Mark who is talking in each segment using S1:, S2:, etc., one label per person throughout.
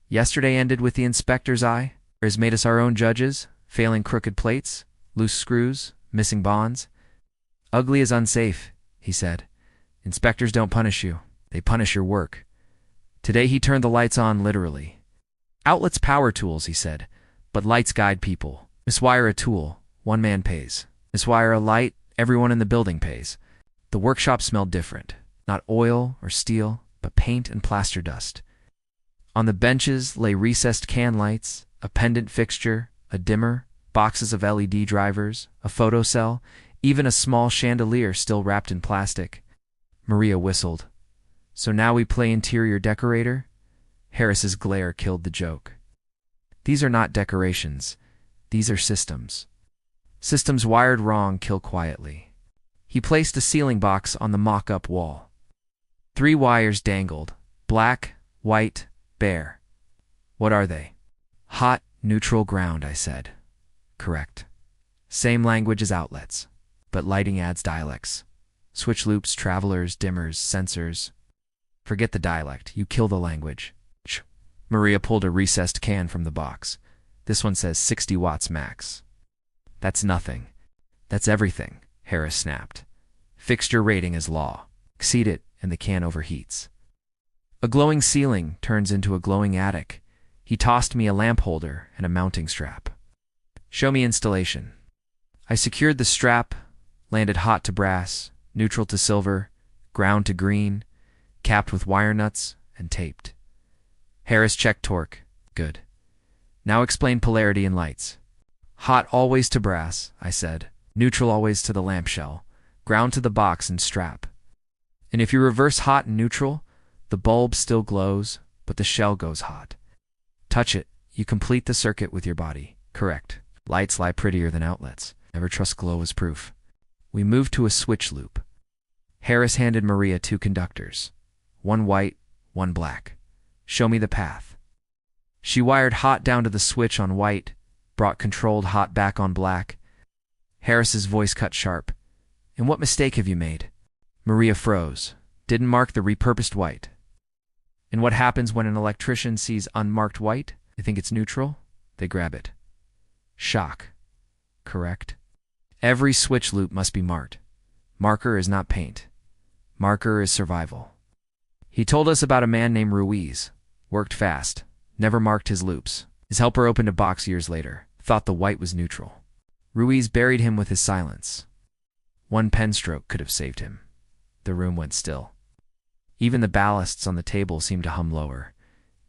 S1: Yesterday ended with the inspector's eye, or has made us our own judges, failing crooked plates, loose screws, missing bonds. Ugly is unsafe, he said. Inspectors don't punish you, they punish your work. Today he turned the lights on literally. Outlets power tools, he said, but lights guide people. Miswire a tool, one man pays. Miswire a light, everyone in the building pays. The workshop smelled different, not oil or steel, but paint and plaster dust. On the benches lay recessed can lights, a pendant fixture, a dimmer, boxes of LED drivers, a photocell, even a small chandelier still wrapped in plastic. Maria whistled. So now we play interior decorator? Harris's glare killed the joke. These are not decorations. These are systems. Systems wired wrong kill quietly. He placed a ceiling box on the mock-up wall. 3 wires dangled, black, white, bare. What are they? Hot, neutral, ground, I said. Correct. Same language as outlets, but lighting adds dialects. Switch loops, travelers, dimmers, sensors. Forget the dialect, you kill the language. Maria pulled a recessed can from the box. This one says 60 watts max. That's nothing. That's everything, Harris snapped. Fixture rating is law. Exceed it, and the can overheats. A glowing ceiling turns into a glowing attic. He tossed me a lamp holder and a mounting strap. Show me installation. I secured the strap, landed hot to brass, neutral to silver, ground to green, capped with wire nuts, and taped. Harris checked torque. Good. Now explain polarity in lights. Hot always to brass, I said. Neutral always to the lamp shell. Ground to the box and strap. And if you reverse hot and neutral, the bulb still glows, but the shell goes hot. Touch it, you complete the circuit with your body. Correct. Lights lie prettier than outlets. Never trust glow as proof. We moved to a switch loop. Harris handed Maria 2 conductors. One white, one black. Show me the path. She wired hot down to the switch on white, brought controlled hot back on black. Harris's voice cut sharp. And what mistake have you made? Maria froze. Didn't mark the repurposed white. And what happens when an electrician sees unmarked white? They think it's neutral. They grab it. Shock. Correct. Every switch loop must be marked. Marker is not paint. Marker is survival. He told us about a man named Ruiz. Worked fast. Never marked his loops. His helper opened a box years later. Thought the white was neutral. Ruiz buried him with his silence. One pen stroke could have saved him. The room went still. Even the ballasts on the table seemed to hum lower.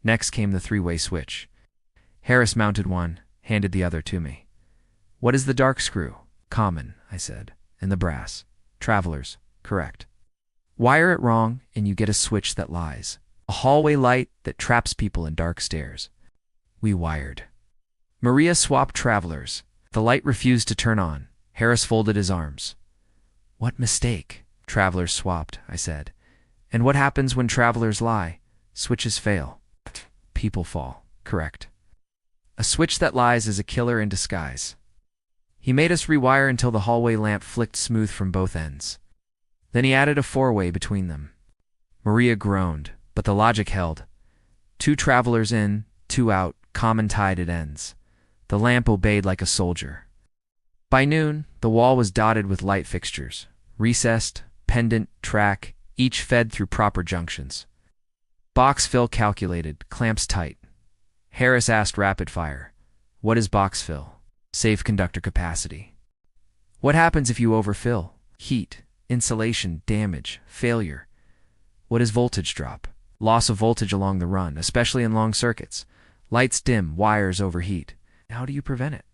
S1: Next came the 3-way switch. Harris mounted one, handed the other to me. What is the dark screw? Common, I said. And the brass? Travelers. Correct. Wire it wrong, and you get a switch that lies. A hallway light that traps people in dark stairs. We wired. Maria swapped travelers. The light refused to turn on. Harris folded his arms. What mistake? Travelers swapped, I said. And what happens when travelers lie? Switches fail. People fall. Correct. A switch that lies is a killer in disguise. He made us rewire until the hallway lamp flicked smooth from both ends. Then he added a 4-way between them. Maria groaned, but the logic held. 2 travelers in, 2 out, common tied at ends. The lamp obeyed like a soldier. By noon, the wall was dotted with light fixtures. Recessed, pendant, track, each fed through proper junctions. Box fill calculated, clamps tight. Harris asked rapid fire. What is box fill? Safe conductor capacity. What happens if you overfill? Heat, insulation, damage, failure. What is voltage drop? Loss of voltage along the run, especially in long circuits. Lights dim, wires overheat. How do you prevent it?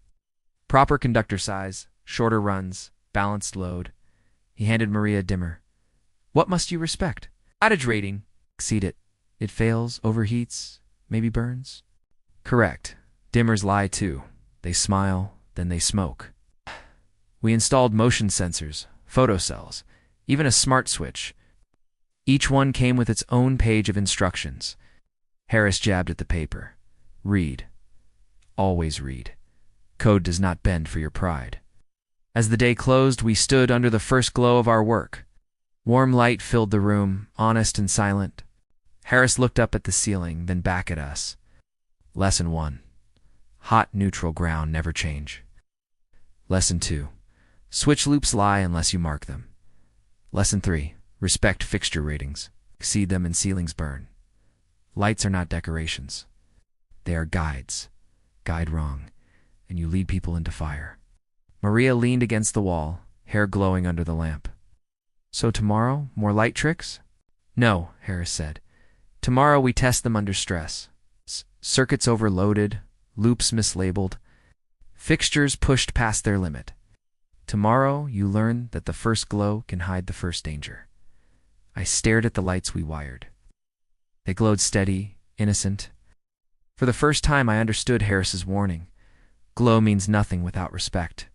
S1: Proper conductor size, shorter runs, balanced load. He handed Maria a dimmer. What must you respect? Wattage rating. Exceed it. It fails, overheats, maybe burns. Correct. Dimmers lie too. They smile, then they smoke. We installed motion sensors, photocells, even a smart switch. Each one came with its own page of instructions. Harris jabbed at the paper. Read. Always read. Code does not bend for your pride. As the day closed, we stood under the first glow of our work. Warm light filled the room, honest and silent. Harris looked up at the ceiling, then back at us. Lesson 1. Hot neutral ground never change. Lesson 2. Switch loops lie unless you mark them. Lesson 3. Respect fixture ratings. Exceed them and ceilings burn. Lights are not decorations. They are guides. Guide wrong, and you lead people into fire. Maria leaned against the wall, hair glowing under the lamp. So tomorrow, more light tricks? No, Harris said. Tomorrow we test them under stress. Circuits overloaded, loops mislabeled, fixtures pushed past their limit. Tomorrow you learn that the first glow can hide the first danger. I stared at the lights we wired. They glowed steady, innocent. For the first time I understood Harris's warning. Glow means nothing without respect.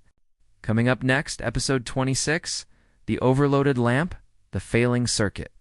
S1: Coming up next, episode 26, The Overloaded Lamp, The Failing Circuit.